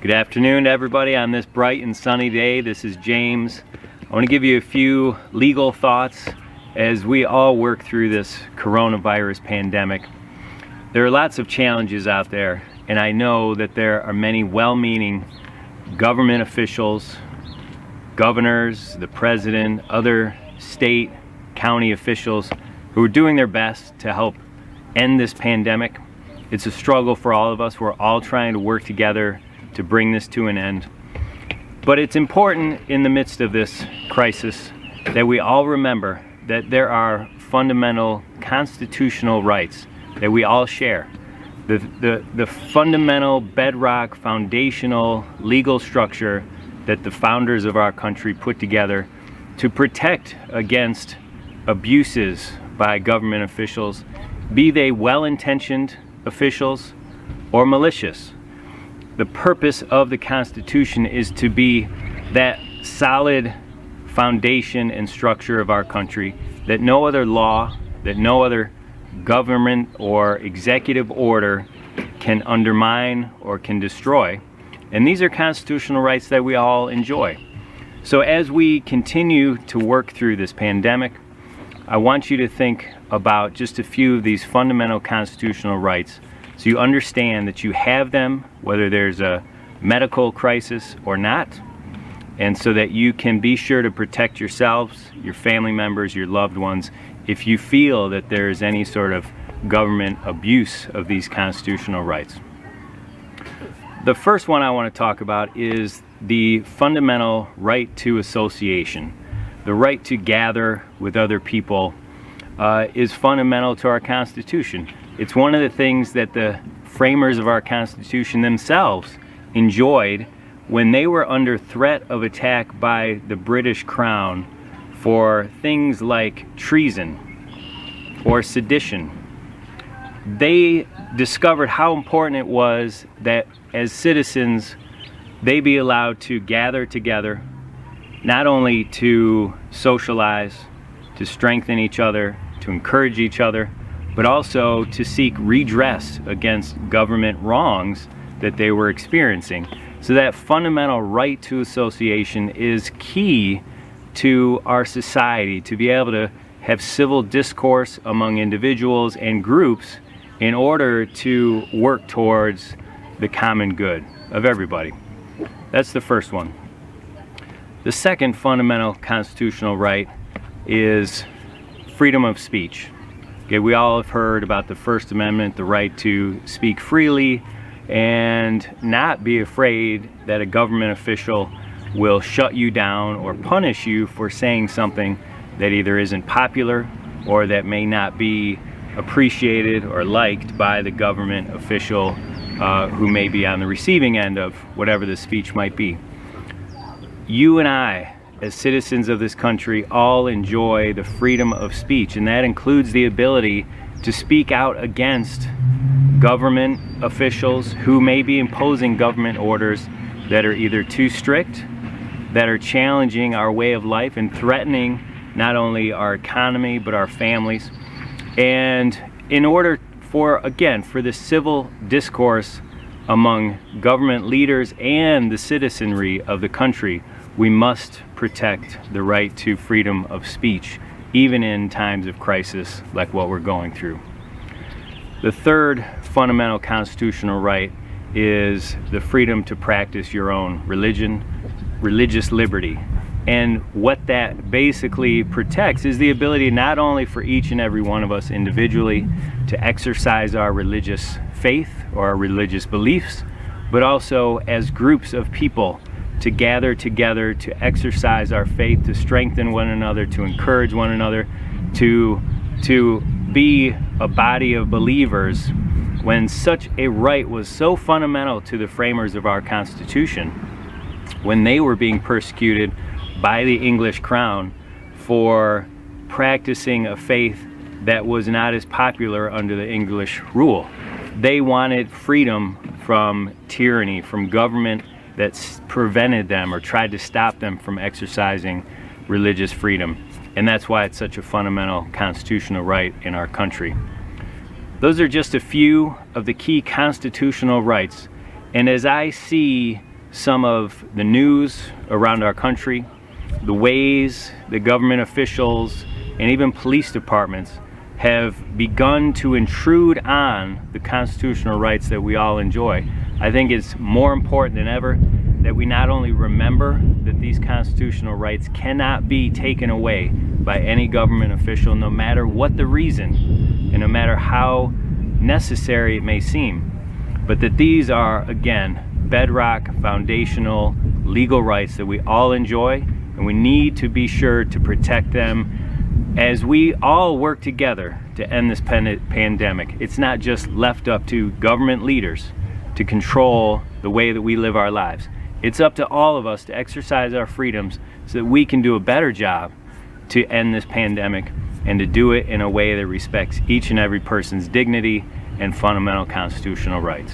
Good afternoon to everybody on this bright and sunny day. This is James. I want to give you a few legal thoughts as we all work through this coronavirus pandemic. There are lots of challenges out there, and I know that there are many well-meaning government officials, governors, the president, other state, county officials who are doing their best to help end this pandemic. It's a struggle for all of us. We're all trying to work together to bring this to an end. But it's important in the midst of this crisis that we all remember that there are fundamental constitutional rights that we all share. The fundamental bedrock, foundational legal structure that the founders of our country put together to protect against abuses by government officials, be they well-intentioned officials or malicious. The purpose of the Constitution is to be that solid foundation and structure of our country that no other law, that no other government or executive order can undermine or can destroy. And these are constitutional rights that we all enjoy. So as we continue to work through this pandemic, I want you to think about just a few of these fundamental constitutional rights so you understand that you have them whether there's a medical crisis or not, and so that you can be sure to protect yourselves, your family members, your loved ones if you feel that there is any sort of government abuse of these constitutional rights. The first one I want to talk about is the fundamental right to association. The right to gather with other people is fundamental to our Constitution. It's one of the things that the framers of our Constitution themselves enjoyed when they were under threat of attack by the British Crown for things like treason or sedition. They discovered how important it was that as citizens they be allowed to gather together, not only to socialize, to strengthen each other, to encourage each other, but also to seek redress against government wrongs that they were experiencing. So that fundamental right to association is key to our society, to be able to have civil discourse among individuals and groups in order to work towards the common good of everybody. That's the first one. The second fundamental constitutional right is freedom of speech. Okay, we all have heard about the First Amendment, the right to speak freely and not be afraid that a government official will shut you down or punish you for saying something that either isn't popular or that may not be appreciated or liked by the government official who may be on the receiving end of whatever the speech might be. You and I, as citizens of this country, all enjoy the freedom of speech, and that includes the ability to speak out against government officials who may be imposing government orders that are either too strict, that are challenging our way of life and threatening not only our economy but our families. And in order for the civil discourse among government leaders and the citizenry of the country, we must protect the right to freedom of speech, even in times of crisis like what we're going through. The third fundamental constitutional right is the freedom to practice your own religion, religious liberty. And what that basically protects is the ability not only for each and every one of us individually to exercise our religious faith or our religious beliefs, but also as groups of people to gather together, to exercise our faith, to strengthen one another, to encourage one another, to be a body of believers when such a right was so fundamental to the framers of our Constitution when they were being persecuted by the English crown for practicing a faith that was not as popular under the English rule. They wanted freedom from tyranny, from government that prevented them or tried to stop them from exercising religious freedom. And that's why it's such a fundamental constitutional right in our country. Those are just a few of the key constitutional rights. And as I see some of the news around our country, the ways that government officials and even police departments have begun to intrude on the constitutional rights that we all enjoy, I think it's more important than ever that we not only remember that these constitutional rights cannot be taken away by any government official, no matter what the reason and no matter how necessary it may seem, but that these are, again, bedrock, foundational legal rights that we all enjoy, and we need to be sure to protect them as we all work together to end this pandemic. It's not just left up to government leaders to control the way that we live our lives. It's up to all of us to exercise our freedoms so that we can do a better job to end this pandemic, and to do it in a way that respects each and every person's dignity and fundamental constitutional rights.